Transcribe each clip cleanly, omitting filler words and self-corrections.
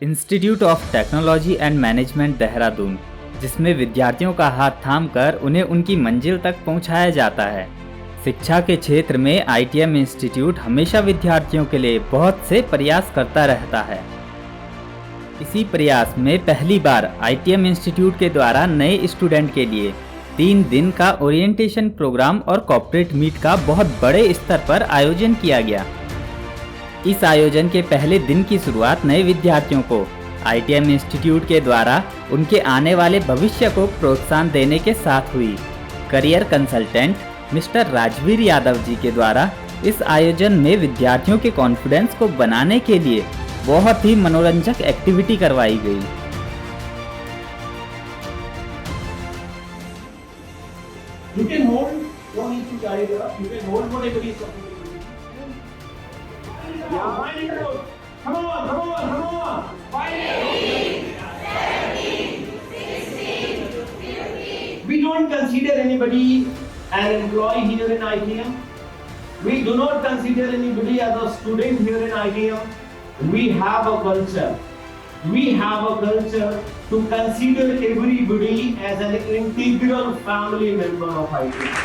Institute of technology and management Dehradun, जिसमें विद्यार्थियों का हाथ थामकर उन्हें उनकी मंजिल तक पहुंचाया जाता है। शिक्षा के क्षेत्र में आईटीएम इंस्टीट्यूट हमेशा विद्यार्थियों के लिए बहुत से प्रयास करता रहता है। इसी प्रयास में पहली बार आईटीएम इंस्टीट्यूट के द्वारा नए स्टूडेंट के लिए 3 दिन का ओरिएंटेशन प्रोग्राम और कॉर्पोरेट मीट का बहुत बड़े स्तर पर आयोजन किया गया। इस आयोजन के पहले दिन की शुरुआत नए विद्यार्थियों को आईटीएम इंस्टीट्यूट के द्वारा उनके आने वाले भविष्य को प्रोत्साहन देने के साथ हुई। Career consultant mister Rajveer Yadav ji के द्वारा इस आयोजन में विद्यार्थियों के कॉन्फिडेंस को बनाने के लिए बहुत ही मनोरंजक एक्टिविटी करवाई गई। You can hold, don't need to carry it up. You can hold whatever is comfortable. Yeah, find it out. Come on, come on, come on. Find it out. 17, 16, 15. We don't consider anybody an employee here in ITM. We do not consider anybody as a student here in ITM. We have a culture. We have a culture to consider everybody as an integral family member of ITM.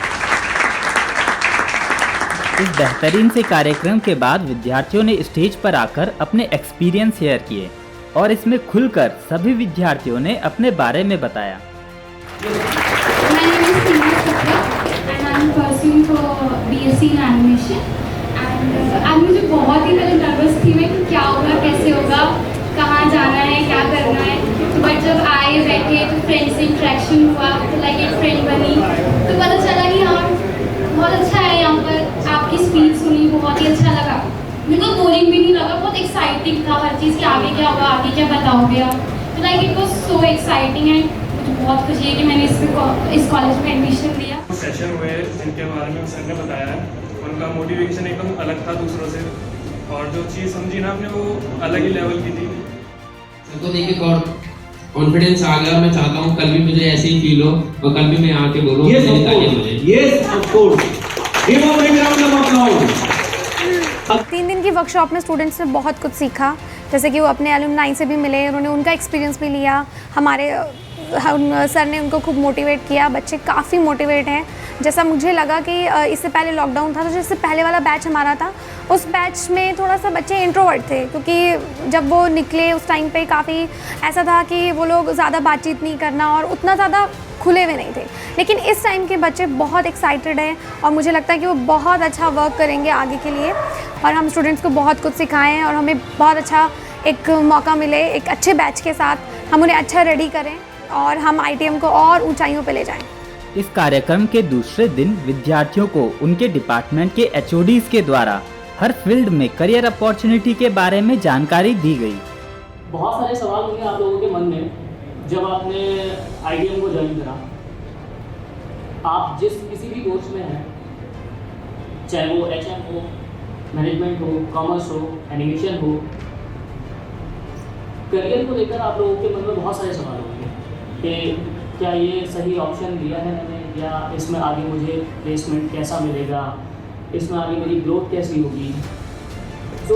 इस बेहतरीन से कार्यक्रम के बाद विद्यार्थियों ने stage पर आकर अपने एक्सपीरियंस शेयर किए और इसमें खुलकर सभी विद्यार्थियों ने अपने बारे में बताया। My name is Tina Chopra and I am pursuing for BSc in animation. And आज मुझे बहुत ही पहले नर्वस थी मैं कि क्या होगा, कैसे होगा, कहाँ जाना है, क्या करना है। तो बट जब आए बैठे तो फ्रेंड से इंट्रैक्शन हुआ, तो लाइक एक फ्रेंड बनी, तो पता चला कि हाँ बहुत अच्छा है यहाँ पर। आपकी स्पीच सुनी, बहुत ही अच्छा लगा। मेरे को बोरिंग भी नहीं लगा, बहुत एक्साइटिंग था हर चीज़ कि आगे क्या होगा, आगे क्या बताओगे आप। तो like it was so exciting and मुझे बहुत खुशी है कि मैंने इस कॉलेज में एडमिशन लिया। सेशन हुए जिनके बारे में सर ने बताया है, उनका मोटिवेशन एकदम अलग था दूसरों से, और जो चीज़ समझी ना हमने वो अलग ही लेवल की थी। सर को देखिए बहुत कॉन्फिडेंस आ गया। मैं चाहता हूँ कल भी मुझे ऐसे ही फील हो और कल भी मैं आके बोलूँ Yes, of course. Yes, of course. Give a big round of applause. 3 दिन की वर्कशॉप में स्टूडेंट्स ने बहुत कुछ सीखा, जैसे कि वो अपने एलुमनाई से भी मिले, उन्होंने उनका एक्सपीरियंस भी लिया। हमारे सर ने उनको खूब मोटिवेट किया। बच्चे काफ़ी मोटिवेट हैं। जैसा मुझे लगा कि इससे पहले लॉकडाउन था, तो जैसे पहले वाला बैच हमारा था, उस बैच में थोड़ा सा बच्चे इंट्रोवर्ट थे, क्योंकि जब वो निकले उस टाइम पे काफ़ी ऐसा था कि वो लोग ज़्यादा बातचीत नहीं करना और उतना ज़्यादा खुले हुए नहीं थे। लेकिन इस टाइम के बच्चे बहुत एक्साइटेड हैं और मुझे लगता है कि वो बहुत अच्छा वर्क करेंगे आगे के लिए, और हम स्टूडेंट्स को बहुत कुछ सिखाएं और हमें बहुत अच्छा एक मौका मिले एक अच्छे बैच के साथ हम उन्हें अच्छा रेडी करें और हम आईटीएम को और ऊंचाइयों पे ले जाएं। इस कार्यक्रम के दूसरे दिन विद्यार्थियों को उनके डिपार्टमेंट के एचओडीज के द्वारा हर फील्ड में करियर अपॉर्चुनिटी के बारे में जानकारी दी गई। बहुत सारे सवाल होंगे आप लोगों के मन में जब आपने आईटीएम को ज्वाइन करा। आप जिस किसी भी कोर्स में हैं, चाहे वो एचएम हो, मैनेजमेंट हो, कॉमर्स हो, एनिमेशन हो, करियर को लेकर आप लोगों के मन में बहुत सारे सवाल होंगे कि क्या ये सही ऑप्शन लिया है मैंने, या इसमें आगे मुझे प्लेसमेंट कैसा मिलेगा, इसमें आगे मेरी ग्रोथ कैसी होगी। तो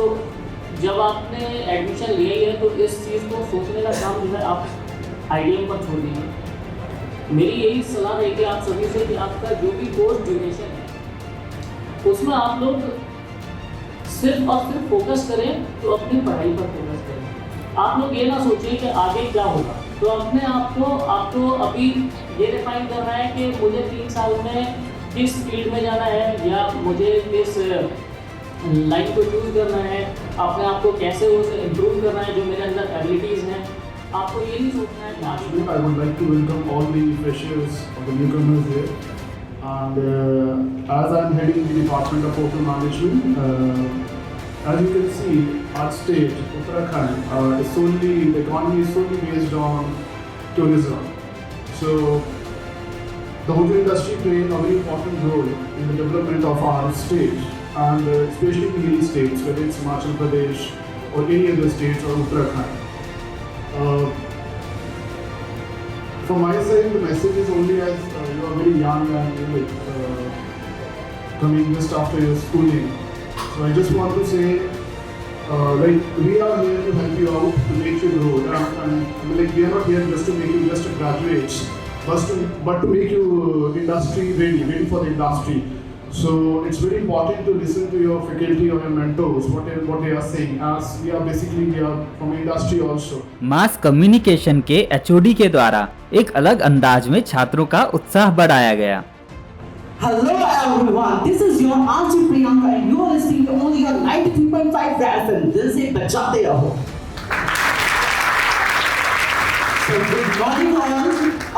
जब आपने एडमिशन लिया ही है तो इस चीज़ को सोचने का काम जो है आप आईटीएम पर छोड़ दीजिए। मेरी यही सलाह है कि आप सभी से कि आपका जो भी कोर्स ड्यूरेशन है उसमें आप लोग सिर्फ और सिर्फ फोकस करें, तो अपनी पढ़ाई पर फोकस करें। आप लोग ये ना सोचिए कि आगे क्या होगा, तो अपने आपको अभी ये डिफाइन करना है कि मुझे 3 साल में किस फील्ड में जाना है या मुझे किस लाइन को चूज करना है, अपने आप को कैसे उसे इम्प्रूव करना है, जो मेरे अंदर एबिलिटीज़ हैं। आपको ये नहीं सोचना है कि I would like to welcome all the freshers or the newcomers here. And as I'm heading the Department of Hotel Management, as you can see, our state, Uttarakhand, the economy is solely based on tourism. So the hotel industry plays a very important role in the development of our state, and especially the hilly states, whether it's Himachal Pradesh or any other states or Uttarakhand. From my side, the message is only as you are very young and coming just after your schooling. So I just want to say like we are here to help you out, to make you grow. And like we are not here just to make you just graduates, but to make you industry ready for the industry. So it's very important to listen to your faculty or your mentors, what they are saying, as we are from industry also. Mass communication के HOD के द्वारा एक अलग अंदाज में छात्रों का उत्साह बढ़ाया गया। Hello everyone, this is your Auntie Priyanka and you are listening to only your 93.5 FM. दिल से बचाते रहो। So good morning all.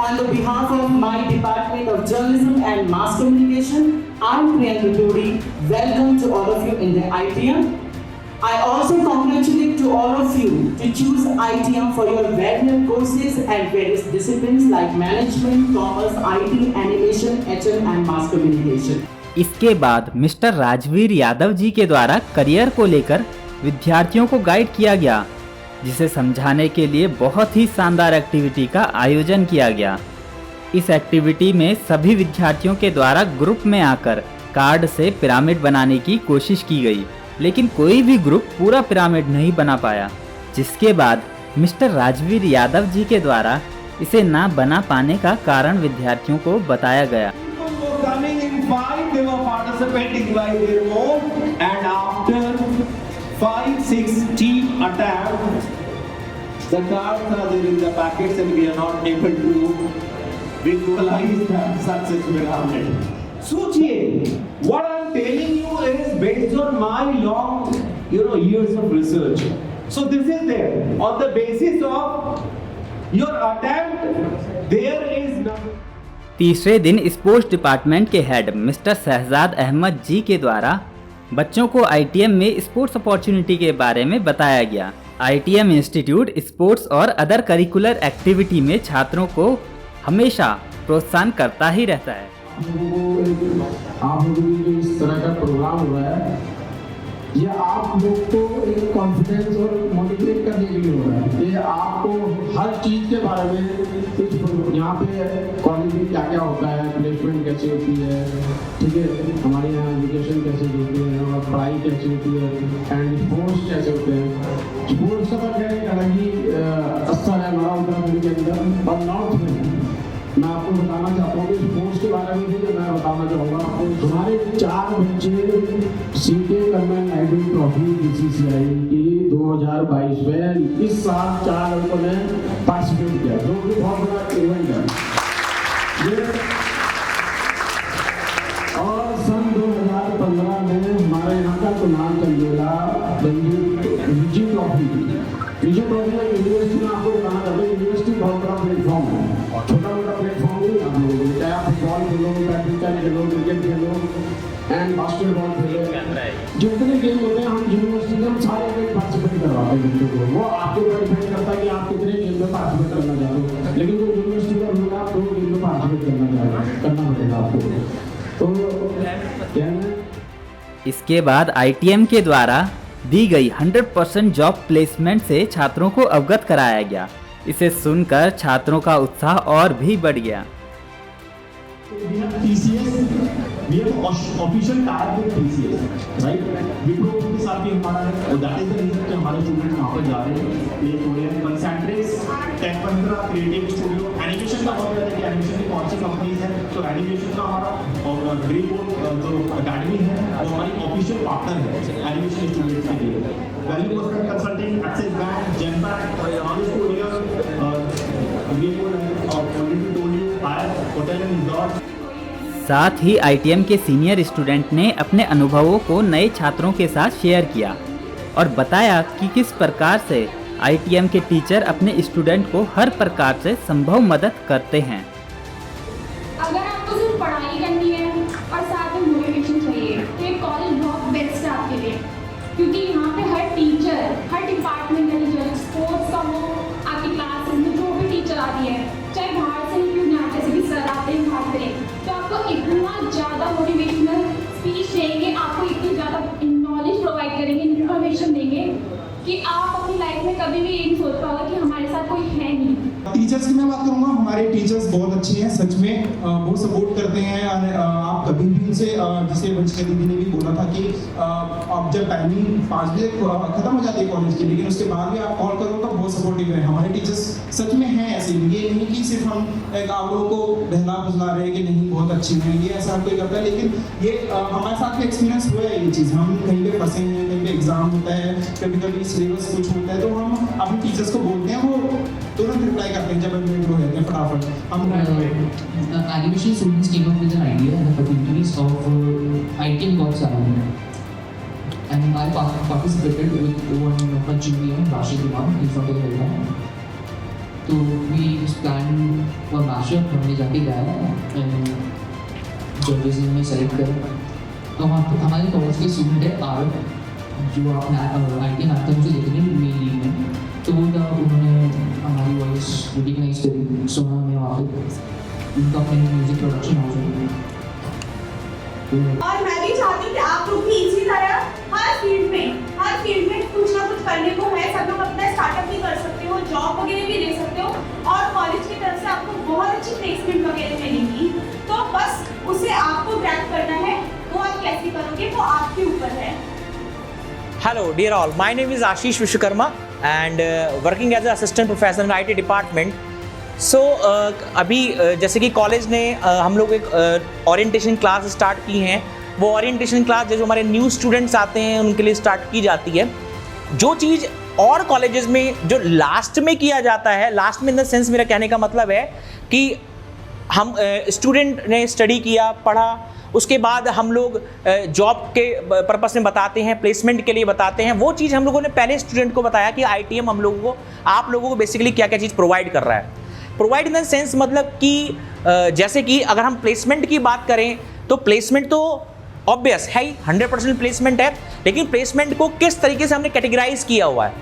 On the behalf of my Department of Journalism and Mass Communication, I'm Priyanka Todi. Welcome to all of you in the ITM. I also congratulate to all of you to choose ITM for your various courses and various disciplines like management, commerce, IT, animation, HM and mass communication. इसके बाद mister Rajveer Yadav ji के द्वारा career को लेकर विद्यार्थियों को guide किया गया, जिसे समझाने के लिए बहुत ही शानदार एक्टिविटी का आयोजन किया गया। इस एक्टिविटी में सभी विद्यार्थियों के द्वारा ग्रुप में आकर कार्ड से पिरामिड बनाने की कोशिश की गई, लेकिन कोई भी ग्रुप पूरा पिरामिड नहीं बना पाया, जिसके बाद मिस्टर राजवीर यादव जी के द्वारा इसे ना बना पाने का कारण विद्यार्थियों को बताया गया। They were participating by their own, and after 5-6 team attempts, the cards are there in the packets and we are not able to visualize that success pyramid. Sochiye, what I'm telling you is based on my long, years of research. So this is there. On the basis of your attempt, there is nothing. तीसरे दिन sports department के head mister Shahzad Ahmad जी के द्वारा बच्चों को ITM में sports opportunity के बारे में बताया गया। आईटीएम इंस्टीट्यूट स्पोर्ट्स और अदर करिकुलर एक्टिविटी में छात्रों को हमेशा प्रोत्साहन करता ही रहता है। आप लोगों के इस तरह का प्रोग्राम हो रहा है, ये आप लोग को एक कॉन्फिडेंस और मोटिवेट करने के लिए हो रहा है। ये आपको हर चीज़ के बारे में कुछ यहाँ पे कॉलेज में क्या क्या होता है, प्लेसमेंट कैसे होती है, ठीक है, हमारे यहाँ एजुकेशन कैसे होती है और पढ़ाई कैसे होती है, एंड स्पोर्ट्स कैसे होते हैं। स्पोर्ट्स का तो एक अलग ही स्तर है हमारा उत्तराखंड के अंदर। और नॉर्थ में मैं आपको बताना चाहता हूँ कि स्पोर्ट्स के बारे में भी मैं बताना चाहूँगा आपको। हमारे 4 बच्चे C K convent Nayudu trophy BCCI की 2022 में इस साल 4 लड़कों ने पार्टिसिपेट किया, जो कि बहुत बड़ा इवेंट है। और सन 2015 में हमारे यहाँ का तो नाम चल गया विजय ट्रॉफी। विजय ट्रॉफी यूनिवर्सिटी में आपको बताना चाहता हूँ, यूनिवर्सिटी बहुत बड़ा प्लेटफॉर्म है, छोटा मोटा प्लेटफॉर्म नहीं आप लोगों, चाहे आप football Khelo, badminton Khelo, cricket Khelo and basketball खेलो, जितने गेम होते हैं हम यूनिवर्सिटी में सारे में पार्टिसिपेट करवाते हैं बच्चों को। वो आपके ऊपर डिपेंड करता है कि आप कितने गेम में पार्टिसिपेट करना चाहते हो, लेकिन वो यूनिवर्सिटी का रूल आप 2 गेम में पार्टिसिपेट करना पड़ेगा आपको। तो क्या है, इसके बाद आईटीएम के द्वारा दी गई 100% जॉब प्लेसमेंट से छात्रों को अवगत कराया गया। इसे सुनकर छात्रों का उत्साह और भी बढ़ गया। We have official tag with TCS, right? Wipro के साथ भी हमारा है, और that is the reason कि हमारे स्टूडेंट्स वहाँ पर जा रहे हैं। ये हो रहे हैं कंसेंट्रिक्स, टेक15 क्रिएटिव स्टूडियो, एनिमेशन का बहुत ज़्यादा कि एनिमेशन की कौन सी कंपनीज हैं, तो एनिमेशन का हमारा और ड्रीमवर्क्स जो अकेडमी है वो हमारी ऑफिशियल पार्टनर है एनिमेशन स्टूडेंट्स के लिए। Value prospect consulting, axis bank, Genpact, हमारे स्टूडियो और ऑलरेडी टोल्ड यू आया होटल एंड रिजॉर्ट। साथ ही आईटीएम के सीनियर स्टूडेंट ने अपने अनुभवों को नए छात्रों के साथ शेयर किया और बताया कि किस प्रकार से आईटीएम के टीचर अपने स्टूडेंट को हर प्रकार से संभव मदद करते हैं। अगर आपको सिर्फ पढ़ाई करनी है और साथ में मोटिवेशन चाहिए तो ये कॉलेज बहुत बेस्ट है आपके लिए, क्योंकि यहाँ पे हर टीचर, हर डिपार्टमेंट का टीचर, स्पोर्ट्स का हो, आपकी क्लास में जो भी टीचर आ रही है, चाहे बाहर से ही क्यों ना, जैसे कि सर आते हैं बाहर से, तो आपको इतना ज़्यादा मोटिवेशनल स्पीच देंगे, आपको इतनी ज़्यादा नॉलेज प्रोवाइड करेंगे, इन्फॉर्मेशन देंगे कि आप अपनी लाइफ में कभी भी ये नहीं सोच पाओगे कि हमारे साथ कोई है नहीं। टीचर्स की मैं बात करूंगा, हमारे टीचर्स बहुत अच्छे हैं सच में, वो सपोर्ट करते हैं। आप कभी भी उनसे, जैसे वंशिका दीदी ने भी बोला था कि अब जब टाइमिंग 5 बजे खत्म हो जाती है कॉलेज की, लेकिन उसके बाद भी आप कॉल करो तो बहुत सपोर्टिव है। हमारे टीचर्स सच में हैं ऐसे, ये नहीं कि सिर्फ हम आप लोगों को बहला फुसला रहे हैं कि नहीं बहुत अच्छी हैं, ये ऐसा कोई करता है, लेकिन ये हमारे साथ भी एक्सपीरियंस हुआ है ये चीज़। हम कहीं पे फंसे हैं, कहीं पे एग्जाम होता है, कभी कभी सिलेबस कुछ होता है, तो हम अपने टीचर्स को बोलते हैं, वो तुरंत रिप्लाई करते हैं जब हम हो जाते हैं फटाफट। हम animation students came up with an idea and the opportunities of ITM works around it. And I participated with one Panchami and Rashid Imam in front of the program. So we planned for mashup, हमने जाके गाया जजेस ने select करा। तो हमारे college के student है आर जो आपने ITM एंथम से देखे थे मेन लीग में, तो वो उन्होंने हमारी वॉइस रिकग्नाइज करी, सुना हमें वहाँ पे उनका अपने म्यूजिक प्रोडक्शन हो जाए। और मैं भी चाहती हूँ कि आप लोग भी इसी तरह हर फील्ड में कुछ ना कुछ करने को है। सब लोग अपना स्टार्टअप भी कर सकते हो, जॉब वगैरह भी ले सकते हो, और कॉलेज की तरफ से आपको बहुत अच्छी प्लेसमेंट वगैरह मिलेगी। तो बस उसे आपको ग्रैब करना है, वो आप कैसे करोगे वो आपके ऊपर है। Hello dear all, my name is Ashish Vishwakarma and working as an assistant professor in IT department. So अभी जैसे कि कॉलेज ने हम लोग एक ओरिएंटेशन क्लास स्टार्ट की हैं। वो ओरिएंटेशन क्लास जो हमारे न्यू स्टूडेंट्स आते हैं उनके लिए स्टार्ट की जाती है। जो चीज़ और कॉलेजेस में जो लास्ट में किया जाता है, लास्ट में इन द सेंस मेरा कहने का मतलब है कि हम स्टूडेंट ने स्टडी किया, पढ़ा, उसके बाद हम लोग जॉब के पर्पस में बताते हैं, प्लेसमेंट के लिए बताते हैं। वो चीज़ हम लोगों ने पहले स्टूडेंट को बताया कि ITM हम लोगों को, आप लोगों को बेसिकली क्या क्या चीज़ प्रोवाइड कर रहा है। प्रोवाइड इन द सेंस मतलब कि जैसे कि अगर हम प्लेसमेंट की बात करें तो प्लेसमेंट तो ऑब्वियस है ही, 100% प्लेसमेंट है, लेकिन प्लेसमेंट को किस तरीके से हमने कैटेगराइज किया हुआ है।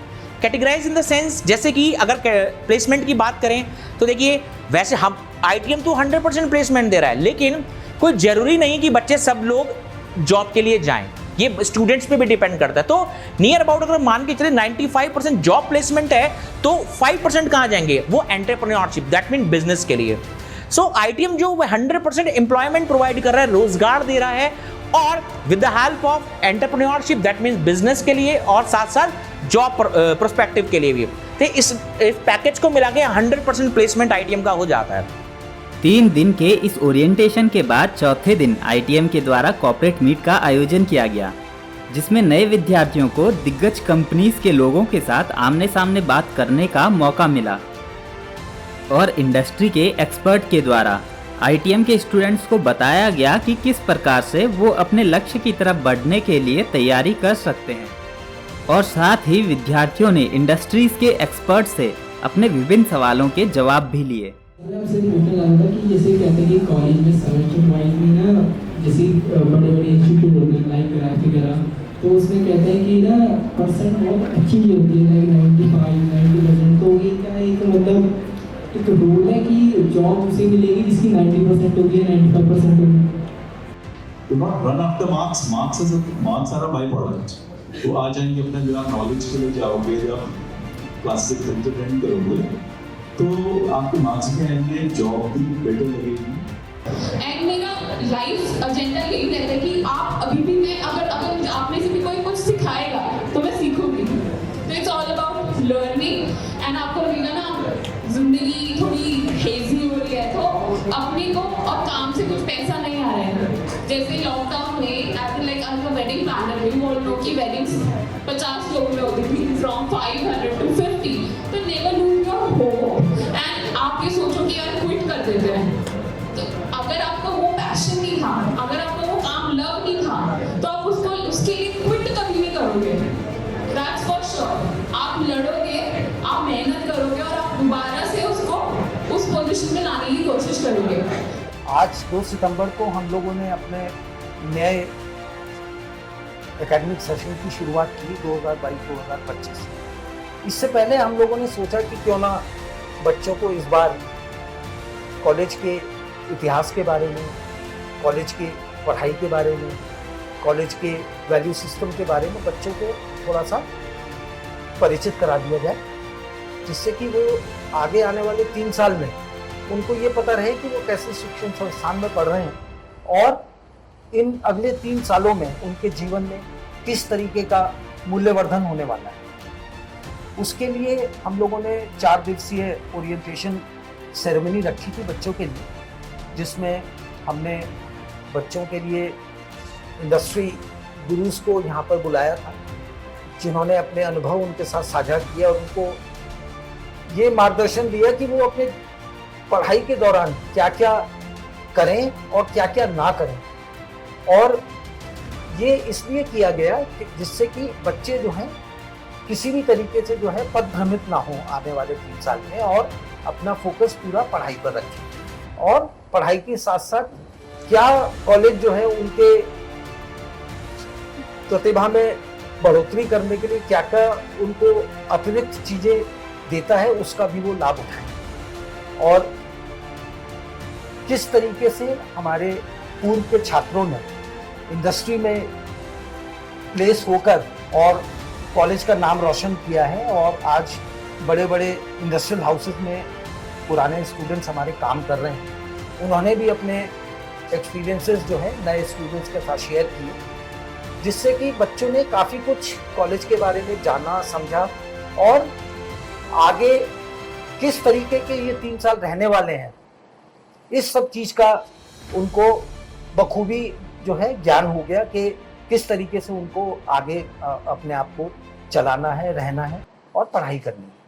कैटेगराइज इन द सेंस जैसे कि अगर प्लेसमेंट की बात करें तो देखिए, वैसे हम ITM तो 100% प्लेसमेंट दे रहा है, लेकिन कोई ज़रूरी नहीं कि बच्चे सब लोग जॉब के लिए जाएं, ये स्टूडेंट्स पे भी डिपेंड करता है। तो नियर अबाउट अगर मान के चले 95% जॉब प्लेसमेंट है तो 5% कहाँ जाएंगे, वो एंटरप्रेन्योरशिप, दैट मीन बिजनेस के लिए। सो ITM जो 100% एम्प्लॉयमेंट प्रोवाइड कर रहा है, रोजगार दे रहा है, और with the help of entrepreneurship, that mean business के लिए और साथ साथ जॉब प्रोस्पेक्टिव के लिए भी। तो इस पैकेज को मिला के 100% प्लेसमेंट ITM का हो जाता है। 3 दिन के इस ओरिएंटेशन के बाद चौथे दिन ITM के द्वारा कॉर्पोरेट मीट का आयोजन किया गया, जिसमें नए विद्यार्थियों को दिग्गज कंपनीज के लोगों के साथ आमने सामने बात करने का मौका मिला, और इंडस्ट्री के एक्सपर्ट के द्वारा ITM के स्टूडेंट्स को बताया गया कि किस प्रकार से वो अपने लक्ष्य की तरफ बढ़ने के लिए तैयारी कर सकते हैं। और साथ ही विद्यार्थियों ने इंडस्ट्रीज के एक्सपर्ट से अपने विभिन्न सवालों के जवाब भी लिए। हमसे पूछने लगा था कि जैसे कहते हैं कि कॉलेज में सेमेस्टर वाइज में ना, जैसे बड़े बड़े इंस्टीट्यूट होते हैं लाइक ग्राफ वगैरह, तो उसमें कहते हैं कि ना परसेंट बहुत अच्छी होती है, 95-90%। तो इनका एक मतलब एक रूल है कि जॉब उसे मिलेगी जिसकी 90% होगी या 95% होगी। Do not run after marks. Marks are a byproduct. तो आ जाएंगे अपने जो आप नॉलेज के लिए जाओगे, जब क्लासेस अटेंड करोगे तो आपके मार्क्स भी आएंगे, जॉब भी बेटर लगेगी। एंड मेरा लाइफ एजेंडा यही रहता है कि आप अभी भी मैं अगर आप में से भी कोई कुछ सिखाएगा तो मैं सीखूंगी। तो it's all about learning. And आपको लगेगा ना जिंदगी थोड़ी हेजी हो रही है तो अपने को और काम से कुछ पैसा नहीं आ रहा है। जैसे लॉकडाउन में after wedding planner, you all know कि वेडिंग्स 50 लोग में होती थी, फ्रॉम 500 to 50। तो never lose your hope and आप ये सोचो कि यार क्विट कर देते हैं। तो अगर आपका वो पैशन नहीं था, अगर आपका वो काम लव नहीं था, तो आप उसके लिए क्विट कभी नहीं करोगे। That's for sure. आप लड़ोगे, आप मेहनत करोगे और आप दोबारा से उसको उस पोजीशन में लाने की कोशिश करोगे। आज 2 सितंबर को हम लोगों ने अपने नए एकेडमिक सेशन की शुरुआत की 2022-2025। इससे पहले हम लोगों ने सोचा कि क्यों ना बच्चों को इस बार कॉलेज के इतिहास के बारे में, कॉलेज की पढ़ाई के बारे में, कॉलेज के वैल्यू सिस्टम के बारे में बच्चों को थोड़ा सा परिचित करा दिया जाए, जिससे कि वो आगे आने वाले 3 साल में उनको ये पता रहे कि वो कैसे शिक्षण संस्थान में पढ़ रहे हैं और इन अगले 3 सालों में उनके जीवन में किस तरीके का मूल्यवर्धन होने वाला है। उसके लिए हम लोगों ने 4 दिवसीय ओरिएंटेशन सेरेमनी रखी थी बच्चों के लिए, जिसमें हमने बच्चों के लिए इंडस्ट्री गुरुज को यहाँ पर बुलाया था, जिन्होंने अपने अनुभव उनके साथ साझा किया और उनको ये मार्गदर्शन दिया कि वो अपने पढ़ाई के दौरान क्या क्या करें और क्या क्या ना करें। और ये इसलिए किया गया कि जिससे कि बच्चे जो हैं किसी भी तरीके से जो है पदभ्रमित ना हो आने वाले 3 साल में और अपना फोकस पूरा पढ़ाई पर रखें। और पढ़ाई के साथ साथ क्या कॉलेज जो है उनके प्रतिभा में बढ़ोतरी करने के लिए क्या क्या उनको अतिरिक्त चीजें देता है, उसका भी वो लाभ उठाएं। और किस तरीके से हमारे पूर्व के छात्रों ने इंडस्ट्री में प्लेस होकर और कॉलेज का नाम रोशन किया है और आज बड़े बड़े इंडस्ट्रियल हाउसेस में पुराने स्टूडेंट्स हमारे काम कर रहे हैं। उन्होंने भी अपने एक्सपीरियंसेस जो है नए स्टूडेंट्स के साथ शेयर किए, जिससे कि बच्चों ने काफ़ी कुछ कॉलेज के बारे में जाना, समझा और आगे किस तरीके के ये 3 साल रहने वाले हैं, इस सब चीज़ का उनको बखूबी जो है ज्ञान हो गया कि किस तरीके से उनको आगे अपने आप को चलाना है, रहना है और पढ़ाई करनी है।